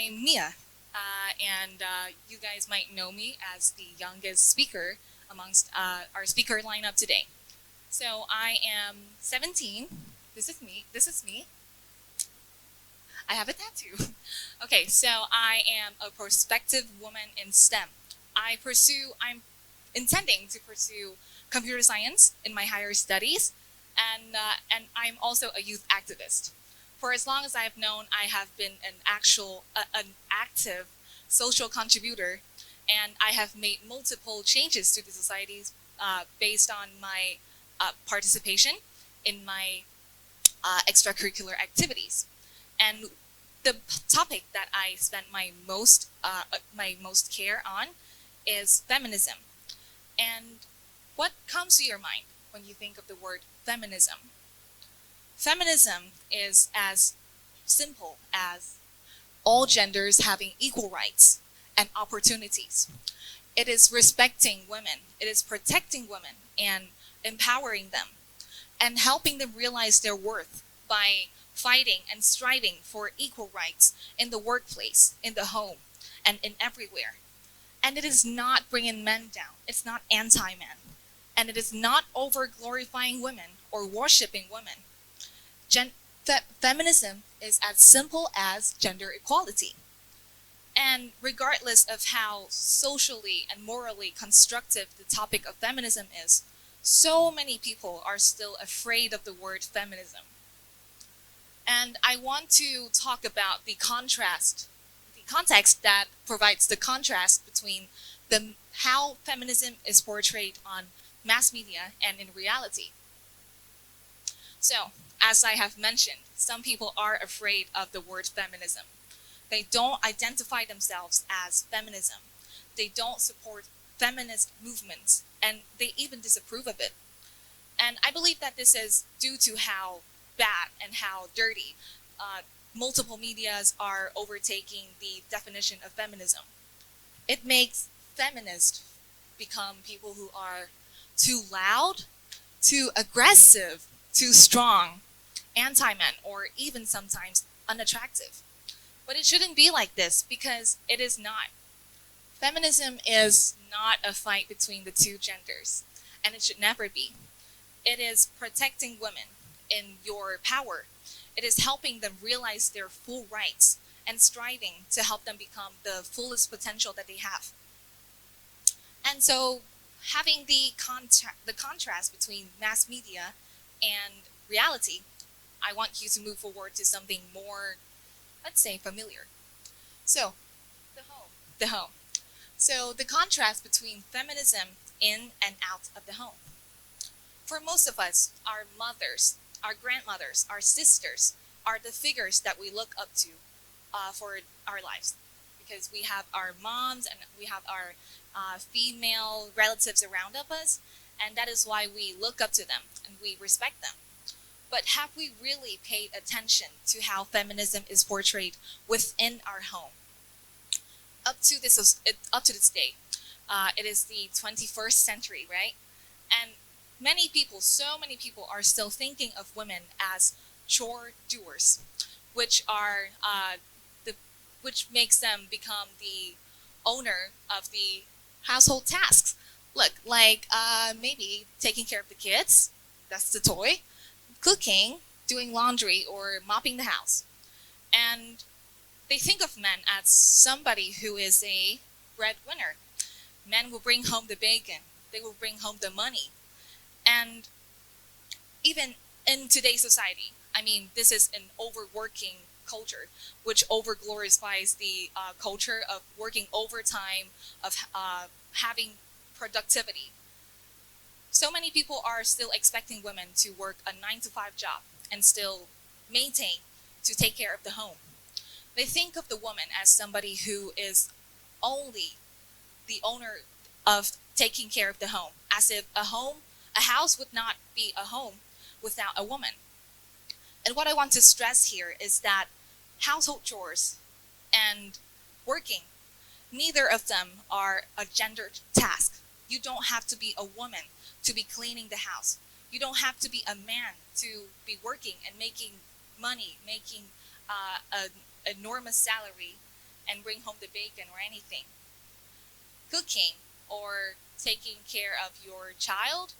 I'm Mia, and you guys might know me as the youngest speaker amongst our speaker lineup today. So I am 17. This is me. This is me. I have a tattoo. Okay, so I am a prospective woman in STEM. I'm intending to pursue computer science in my higher studies, and I'm also a youth activist. For as long as I have known, I have been an active social contributor, and I have made multiple changes to the societies based on my participation in my extracurricular activities. And the topic that I spent my most care on is feminism. And what comes to your mind when you think of the word feminism? Feminism is as simple as all genders having equal rights and opportunities. It is respecting women, it is protecting women and empowering them, and helping them realize their worth by fighting and striving for equal rights in the workplace, in the home, and in everywhere. And it is not bringing men down. It's not anti-men. And it is not over-glorifying women or worshipping women. Feminism is as simple as gender equality. And regardless of how socially and morally constructive the topic of feminism is, so many people are still afraid of the word feminism. And I want to talk about the context that provides the contrast between how feminism is portrayed on mass media and in reality. So, as I have mentioned, some people are afraid of the word feminism. They don't identify themselves as feminism. They don't support feminist movements, and they even disapprove of it. And I believe that this is due to how bad and how dirty multiple medias are overtaking the definition of feminism. It makes feminists become people who are too loud, too aggressive, too strong, anti-men, or even sometimes unattractive. But it shouldn't be like this, because it is not. Feminism is not a fight between the two genders, and it should never be. It is protecting women in your power. It is helping them realize their full rights and striving to help them become the fullest potential that they have. And so, having the contrast between mass media and reality, I want you to move forward to something more, let's say, familiar. So, the home. So, the contrast between feminism in and out of the home. For most of us, our mothers, our grandmothers, our sisters are the figures that we look up to for our lives, because we have our moms and we have our female relatives around us, and that is why we look up to them and we respect them. But have we really paid attention to how feminism is portrayed within our home? Up to this day, it is the 21st century, right? And so many people are still thinking of women as chore doers, which makes them become the owner of the household tasks. Look, like maybe taking care of the kids, that's the toy, cooking, doing laundry, or mopping the house. And they think of men as somebody who is a breadwinner. Men will bring home the bacon, they will bring home the money. And even in today's society, I mean, this is an overworking culture, which overglorifies the culture of working overtime, of having productivity. So many people are still expecting women to work a 9-to-5 job and still maintain to take care of the home. They think of the woman as somebody who is only the owner of taking care of the home, as if a house would not be a home without a woman. And what I want to stress here is that household chores and working, neither of them are a gendered task. You don't have to be a woman to be cleaning the house. You don't have to be a man to be working and making money, making an enormous salary and bring home the bacon or anything. Cooking or taking care of your child,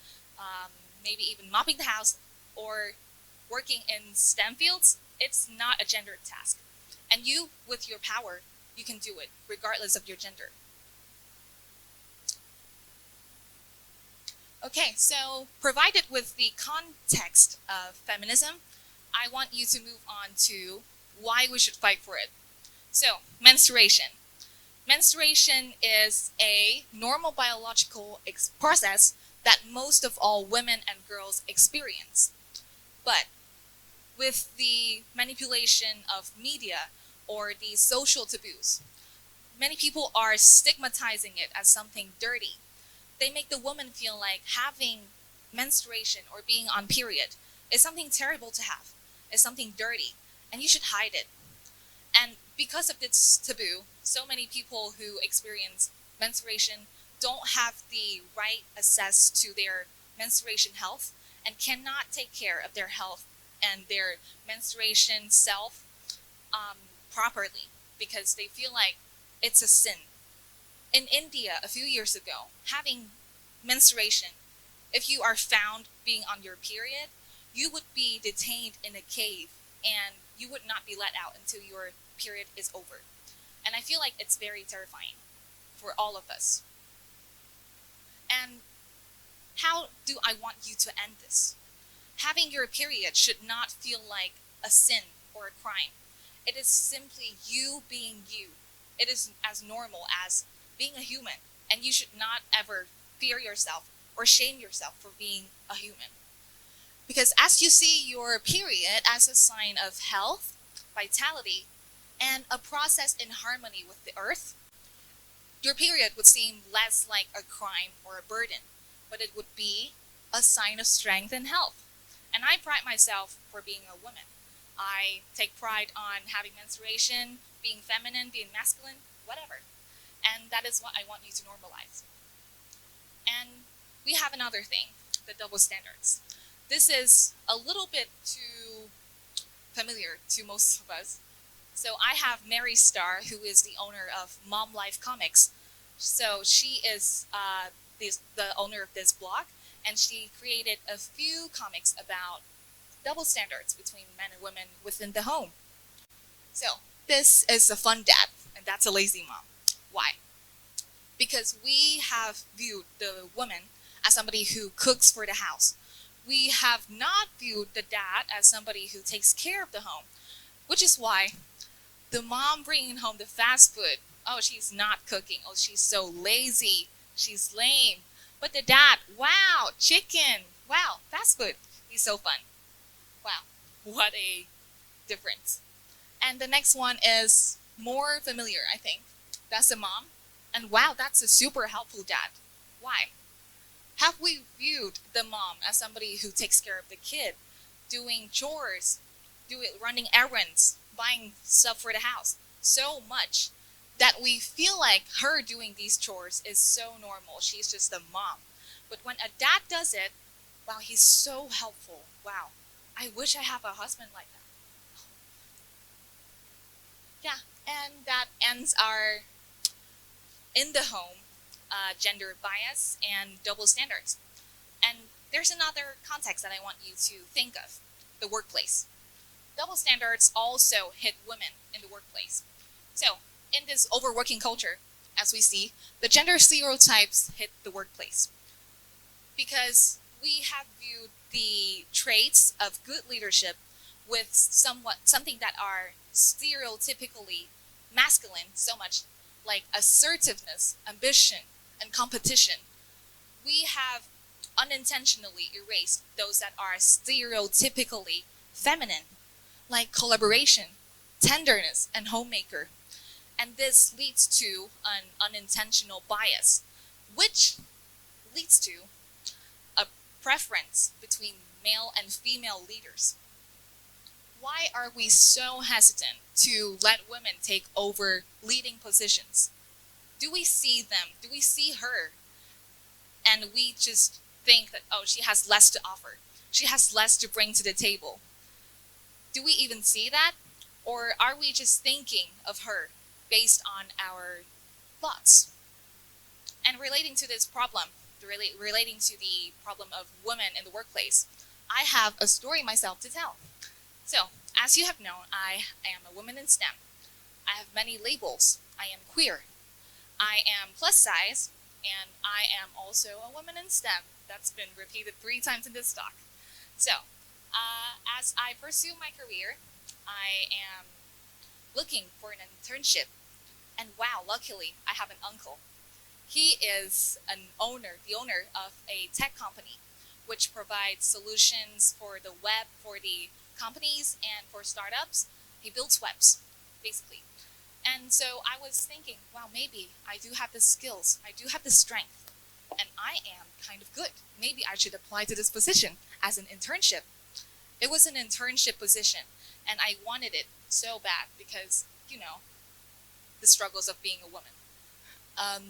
maybe even mopping the house or working in STEM fields, it's not a gendered task. And you, with your power, you can do it regardless of your gender. Okay, so provided with the context of feminism, I want you to move on to why we should fight for it. So, menstruation. Menstruation is a normal biological process that most of all women and girls experience. But with the manipulation of media or the social taboos, many people are stigmatizing it as something dirty. They make the woman feel like having menstruation or being on period is something terrible to have, is something dirty, and you should hide it. And because of this taboo, so many people who experience menstruation don't have the right access to their menstruation health and cannot take care of their health and their menstruation self properly because they feel like it's a sin. In India, a few years ago, having menstruation, if you are found being on your period, you would be detained in a cave and you would not be let out until your period is over. And I feel like it's very terrifying for all of us. And how do I want you to end this? Having your period should not feel like a sin or a crime. It is simply you being you. It is as normal as being a human, and you should not ever fear yourself or shame yourself for being a human. Because as you see your period as a sign of health, vitality, and a process in harmony with the earth, your period would seem less like a crime or a burden, but it would be a sign of strength and health. And I pride myself for being a woman. I take pride on having menstruation, being feminine, being masculine, whatever. And that is what I want you to normalize. And we have another thing, the double standards. This is a little bit too familiar to most of us. So I have Mary Starr, who is the owner of Mom Life Comics. So she is the owner of this blog, and she created a few comics about double standards between men and women within the home. So this is a fun dad, and that's a lazy mom. Why? Because we have viewed the woman as somebody who cooks for the house. We have not viewed the dad as somebody who takes care of the home, which is why the mom bringing home the fast food, oh, she's not cooking. Oh, she's so lazy. She's lame. But the dad, wow, chicken. Wow, fast food. He's so fun. Wow, what a difference. And the next one is more familiar, I think. That's the mom. And wow, that's a super helpful dad. Why? Have we viewed the mom as somebody who takes care of the kid, doing chores, running errands, buying stuff for the house so much that we feel like her doing these chores is so normal. She's just a mom. But when a dad does it, wow, he's so helpful. Wow, I wish I have a husband like that. Yeah, and that ends our in the home gender bias and double standards. And there's another context that I want you to think of, the workplace. Double standards also hit women in the workplace. So, in this overworking culture, as we see, the gender stereotypes hit the workplace. Because we have viewed the traits of good leadership with something that are stereotypically masculine so much, like assertiveness, ambition, and competition. We have unintentionally erased those that are stereotypically feminine, like collaboration, tenderness, and homemaker. And this leads to an unintentional bias, which leads to a preference between male and female leaders. Why are we so hesitant to let women take over leading positions? Do we see them? Do we see her? And we just think that, oh, she has less to offer. She has less to bring to the table. Do we even see that? Or are we just thinking of her based on our thoughts. And relating to this problem, relating to the problem of women in the workplace, I have a story myself to tell. So, as you have known, I am a woman in STEM. I have many labels. I am queer. I am plus size, and I am also a woman in STEM. That's been repeated 3 times in this talk. So, as I pursue my career, I am looking for an internship. And wow, luckily, I have an uncle. He is the owner of a tech company, which provides solutions for the web, for the companies, and for startups. He builds webs, basically. And so I was thinking, wow, maybe I do have the skills, I do have the strength, and I am kind of good. Maybe I should apply to this position as an internship. It was an internship position, and I wanted it so bad because, the struggles of being a woman.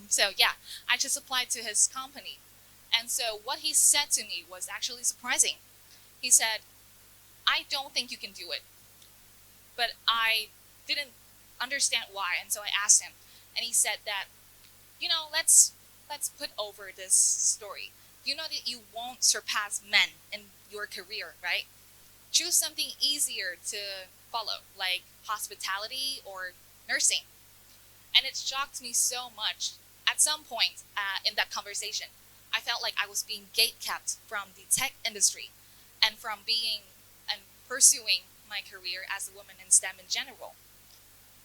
So yeah, I just applied to his company. And so what he said to me was actually surprising. He said, I don't think you can do it. But I didn't understand why, and so I asked him. And he said that, let's put over this story. You know that you won't surpass men in your career, right? Choose something easier to follow, like hospitality or nursing. And it shocked me so much. At some point in that conversation, I felt like I was being gatekept from the tech industry and from being and pursuing my career as a woman in STEM in general.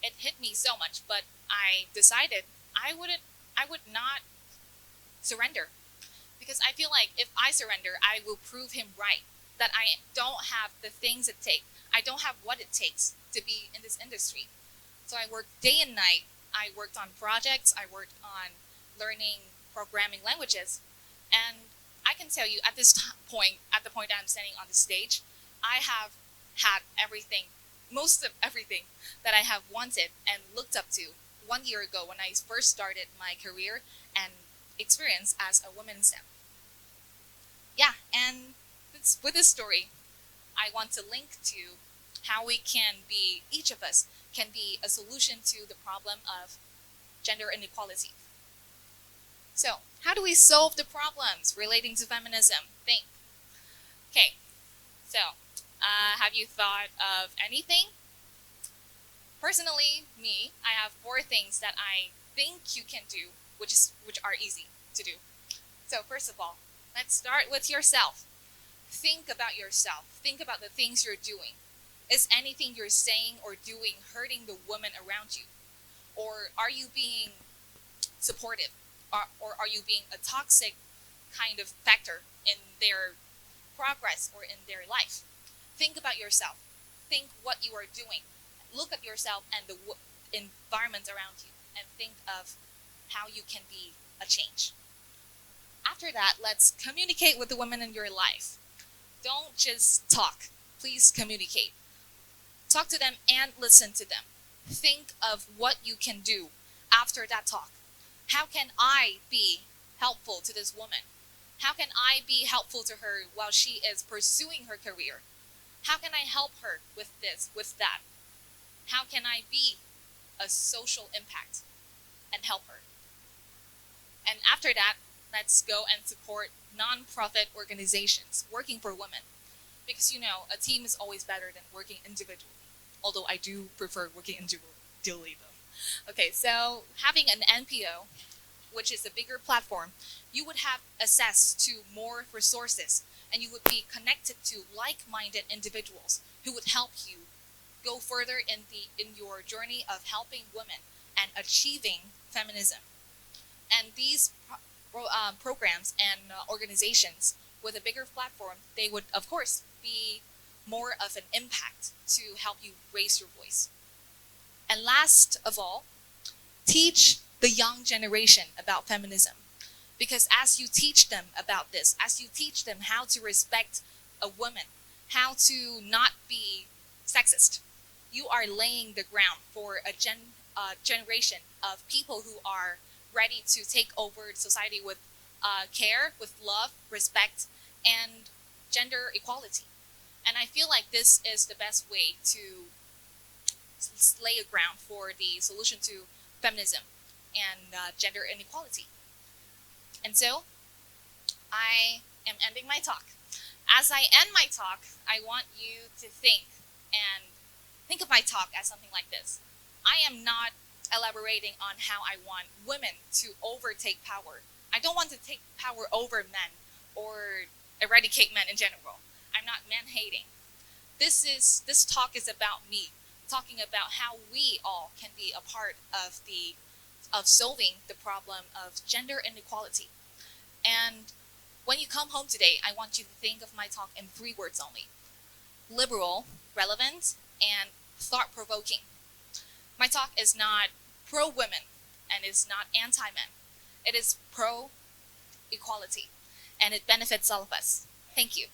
It hit me so much, but I decided I would not surrender, because I feel like if I surrender, I will prove him right that I don't have the things it takes. I don't have what it takes to be in this industry. So I worked day and night. I worked on projects. I worked on learning programming languages. And I can tell you at this point, at the point I'm standing on the stage, I have had everything, most of everything that I have wanted and looked up to 1 year ago when I first started my career and experience as a woman in STEM. Yeah, and with this story, I want to link to how we can be, each of us can be a solution to the problem of gender inequality. So, how do we solve the problems relating to feminism? Think. Okay, so have you thought of anything? Personally, I have 4 things that I think you can do, which are easy to do. So first of all, let's start with yourself. Think about yourself. Think about the things you're doing. Is anything you're saying or doing hurting the women around you? Or are you being supportive? Or are you being a toxic kind of factor in their progress or in their life? Think about yourself. Think what you are doing. Look at yourself and the environment around you and think of how you can be a change. After that, let's communicate with the women in your life. Don't just talk. Please communicate. Talk to them and listen to them. Think of what you can do after that talk. How can I be helpful to this woman? How can I be helpful to her while she is pursuing her career? How can I help her with this, with that? How can I be a social impact and help her? And after that, let's go and support non-profit organizations working for women. Because a team is always better than working individually. Although I do prefer working individually though. Okay, so having an NPO, which is a bigger platform, you would have access to more resources and you would be connected to like-minded individuals who would help you go further in your journey of helping women and achieving feminism. And these programs and organizations with a bigger platform, they would of course be more of an impact to help you raise your voice. And last of all, teach the young generation about feminism. Because as you teach them about this, as you teach them how to respect a woman, how to not be sexist, you are laying the ground for a generation of people who are ready to take over society with care, with love, respect, and gender equality. And I feel like this is the best way to lay a ground for the solution to feminism and gender inequality. And so, I am ending my talk. As I end my talk, I want you to think of my talk as something like this. I am not elaborating on how I want women to overtake power. I don't want to take power over men or eradicate men in general. I'm not man-hating. This talk is about me, talking about how we all can be a part of solving the problem of gender inequality. And when you come home today, I want you to think of my talk in 3 words only: liberal, relevant, and thought-provoking. My talk is not pro-women and is not anti-men. It is pro-equality, and it benefits all of us. Thank you.